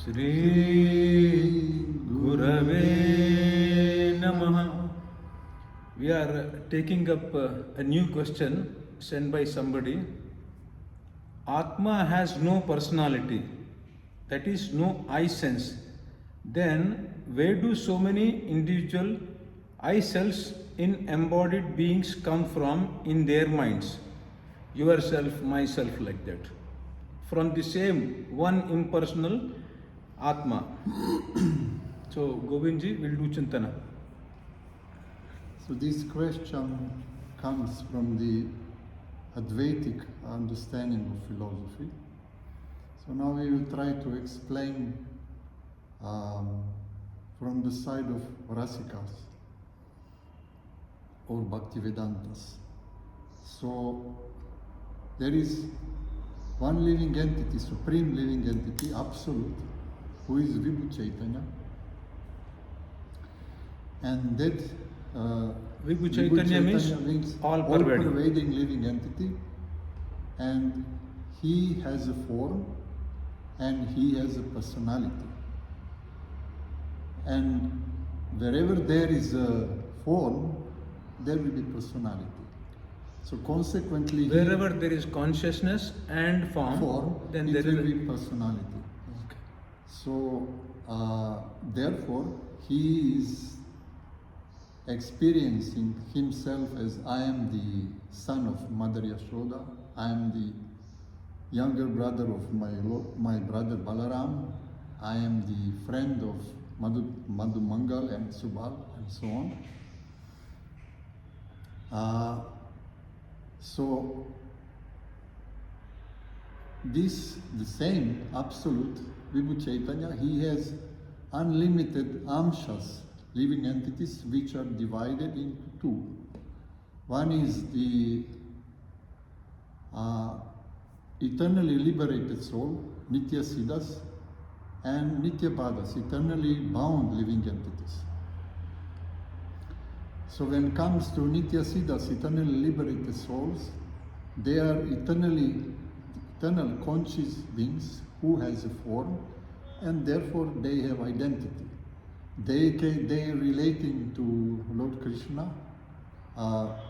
Shri Gurave Namaha. We are taking up a new question sent by somebody. Atma has no personality, that is, no I sense. Then, where do so many individual I selves in embodied beings come from in their minds? Yourself, myself, like that. From the same one impersonal Atma. So, Govindji will do Chintana. So this question comes from the Advaitic understanding of philosophy. So now we will try to explain from the side of Rasikas or Bhaktivedantas. So there is one living entity, supreme living entity, absolute, who is Vibhu Chaitanya, and that Vibhu Chaitanya means all pervading living entity, and he has a form and he has a personality. And wherever there is a form, there will be personality. So consequently, wherever there is consciousness and form, then it there will be personality. Okay. So therefore, he is experiencing himself as I am the son of Mother Yashoda, I am the younger brother of my brother Balaram, I am the friend of Madhu Mangal and Subal, and so on. So this, the same absolute Vibhu Chaitanya, he has unlimited amshas, living entities, which are divided into two. One is the eternally liberated soul, Nitya Siddhas, and Nitya Badas, eternally bound living entities. So when it comes to Nitya Siddhas, eternally liberated souls, they are eternal conscious beings who has a form, and therefore they have identity. They are relating to Lord Krishna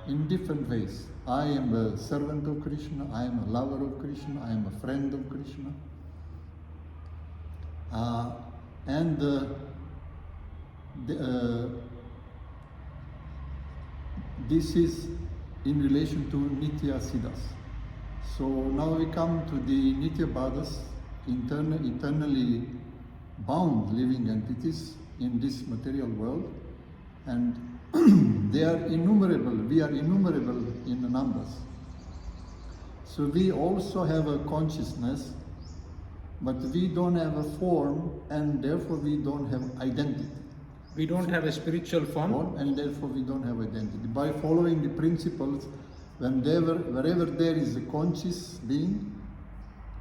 in different ways. I am a servant of Krishna, I am a lover of Krishna, I am a friend of Krishna. This is in relation to Nitya Siddhas. So now we come to the Nitya Badas, eternally bound living entities in this material world, and they are innumerable, we are innumerable in the numbers. So we also have a consciousness, but we don't have a form, and therefore we don't have identity. We don't have a spiritual form, and therefore we don't have identity. By following the principles, wherever there is a conscious being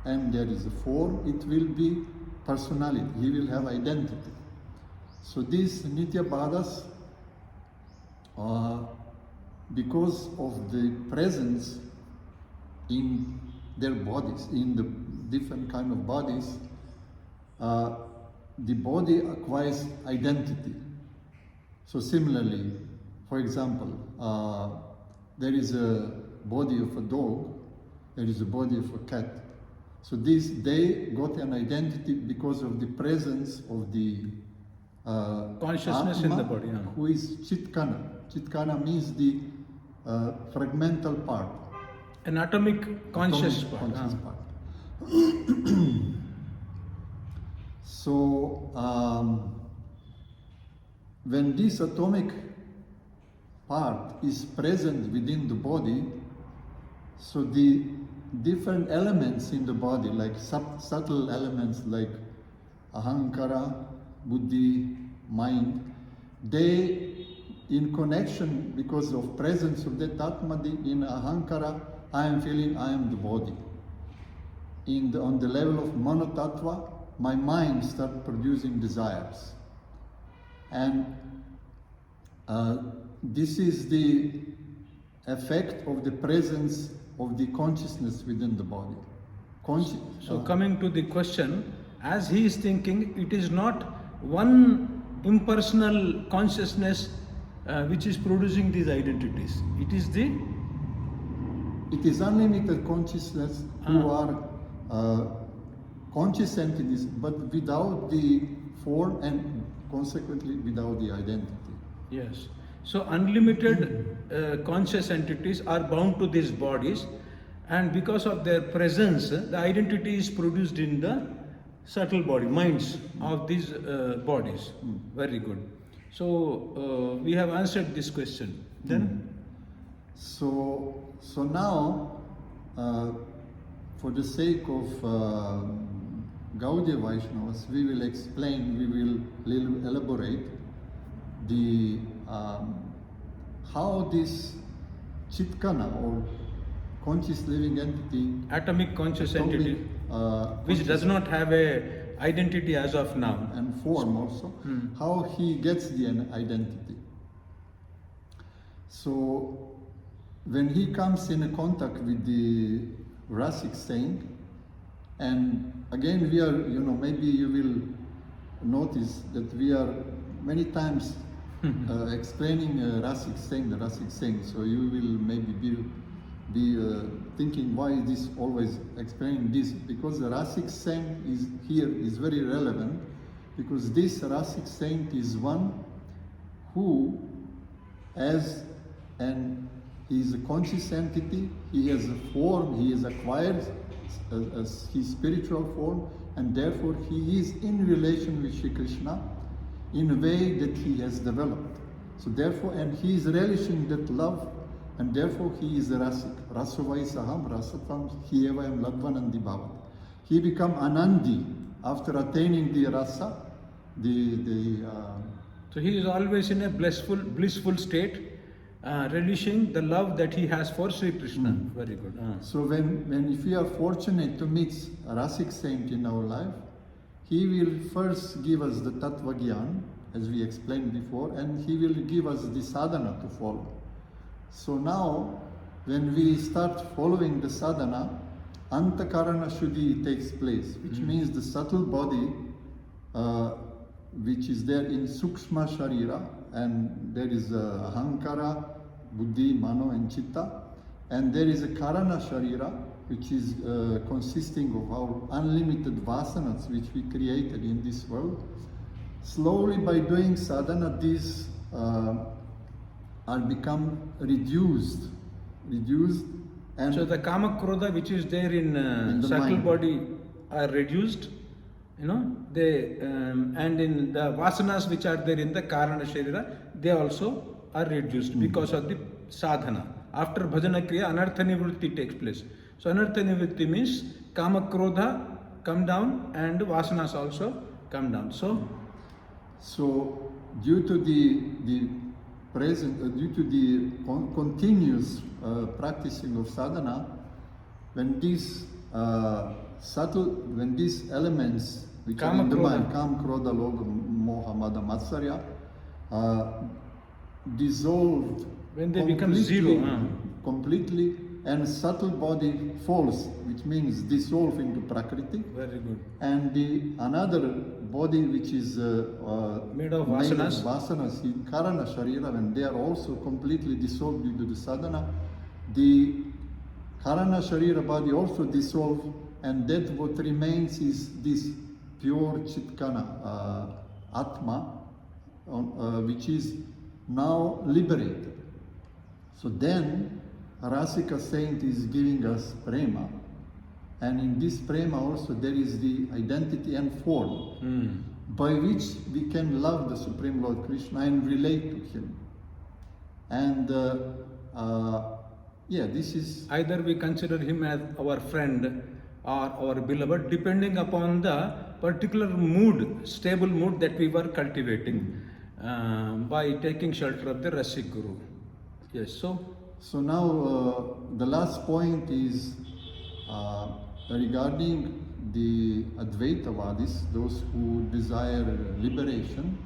and there is a form, it will be personality, he will have identity. So these Nitya Badas, because of the presence in their bodies, in the different kind of bodies, the body acquires identity. So similarly, for example, there is a body of a dog, there is a body of a cat. So they got an identity because of the presence of the consciousness Atma, in the body, who is Chitkana. Chitkana means the fragmental part. An atomic conscious part. So when this atomic part is present within the body, so the different elements in the body, like subtle elements like ahankara, buddhi, mind, they in connection because of presence of that Atma, in ahankara, I am feeling I am the body. On the level of monotattva, my mind starts producing desires. And this is the effect of the presence of the consciousness within the body. So coming to the question, as he is thinking, it is not one impersonal consciousness which is producing these identities. It is the It is unlimited consciousness who are conscious entities, but without the form and consequently without the identity. yes. So unlimited conscious entities are bound to these bodies, and because of their presence, the identity is produced in the subtle body, minds of these bodies. Very good. So we have answered this question. Then, So now, for the sake of Gaudiya Vaishnavas, we will explain, we will elaborate the how this Chitkana or conscious living entity, atomic conscious entity, which conscious does not have a identity as of now. and form also, how he gets the identity. So when he comes in contact with the rasic saint, and again we are, maybe you will notice that we are many times explaining rasic saint, so you will maybe be thinking why this always explaining this, because the rasic saint is very relevant, because this rasic saint is one who has he is a conscious entity, he has a form, he has acquired his spiritual form, and therefore he is in relation with Shri Krishna in a way that he has developed. So therefore, and he is relishing that love, and therefore he is a rasik. Rasovai saham rasatam hiyevayam ladvanandi bhavat. He become anandi after attaining the rasa, So he is always in a blissful state, relishing the love that he has for Sri Krishna. Very good. So when if we are fortunate to meet a rasic saint in our life, he will first give us the Tattva Gyan, as we explained before, and he will give us the sadhana to follow. So now, when we start following the sadhana, Antakarana Shuddhi takes place, which means the subtle body, which is there in Sukshma Sharira, and there is Ahankara, Buddhi, Mano and Chitta, and there is a Karana Sharira, which is consisting of our unlimited vasanas which we created in this world. Slowly by doing sadhana, these are become reduced, and so the kama krodha which is there in the subtle mind. body are reduced, they and in the vasanas which are there in the karana sharira, they also are reduced because of the sadhana. After bhajana kriya, anartha nivritti takes place. So anartha nivritti means kama krodha come down and vasanas also come down. So due to the present, due to the continuous practicing of sadhana, when these when these elements which are in the mind, Kam, Krodha, Lobha, Moha, Mada, Matsarya, dissolved, when they become zero, completely, and subtle body falls, which means dissolve into Prakriti. Very good. And another body which is made of vasanas, in Karana Sharira, when they are also completely dissolved due to the sadhana, the Karana Sharira body also dissolved, and that what remains is this pure Chitkana, Atma, which is now liberated. So then, Rasika saint is giving us prema, and in this prema also there is the identity and form by which we can love the Supreme Lord Krishna and relate to him. And this is either we consider him as our friend or our beloved, depending upon the particular mood, stable mood that we were cultivating by taking shelter of the Rasik Guru. Yes, So now the last point is regarding the Advaitavadis, those who desire liberation.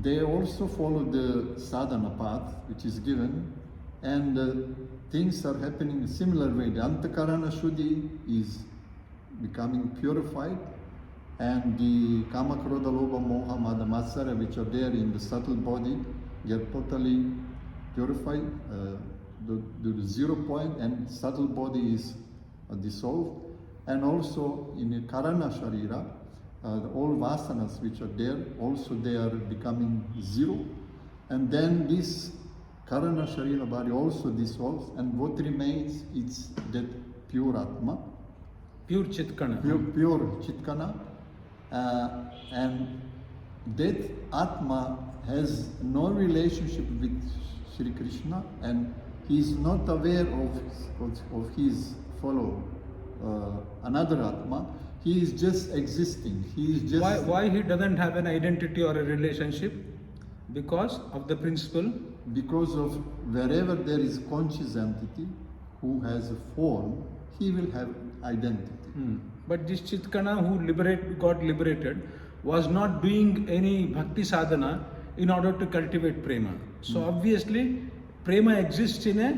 They also follow the sadhana path which is given, and things are happening in a similar way. The Antakarana Shuddhi is becoming purified, and the Kama, Krodha, Lobha, Moha, Mada, Matsarya, which are there in the subtle body, get totally purified to the 0 point, and subtle body is dissolved. And also in the Karana Sharira, all vasanas which are there, also they are becoming 0. And then this Karana Sharira body also dissolves, and what remains is that pure Atma, Pure Chitkana. pure Chitkana, and that Atma has no relationship with Sri Krishna, and he is not aware of his follow another Atma. He is just existing. He is just. Why he doesn't have an identity or a relationship? Because of the principle. Because of wherever there is conscious entity who has a form, he will have identity. But this Chitkana who got liberated was not doing any bhakti sadhana in order to cultivate prema. So obviously prema exists in a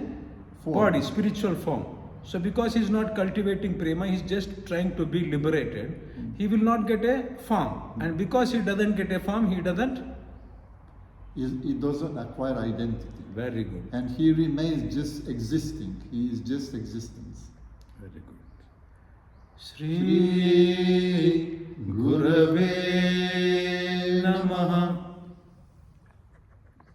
body, spiritual form. So because he is not cultivating prema, he is just trying to be liberated. He will not get a form. And because he doesn't get a form, he doesn't acquire identity. Very good. And he remains just existing. He is just existence. Very good. Shri Gurave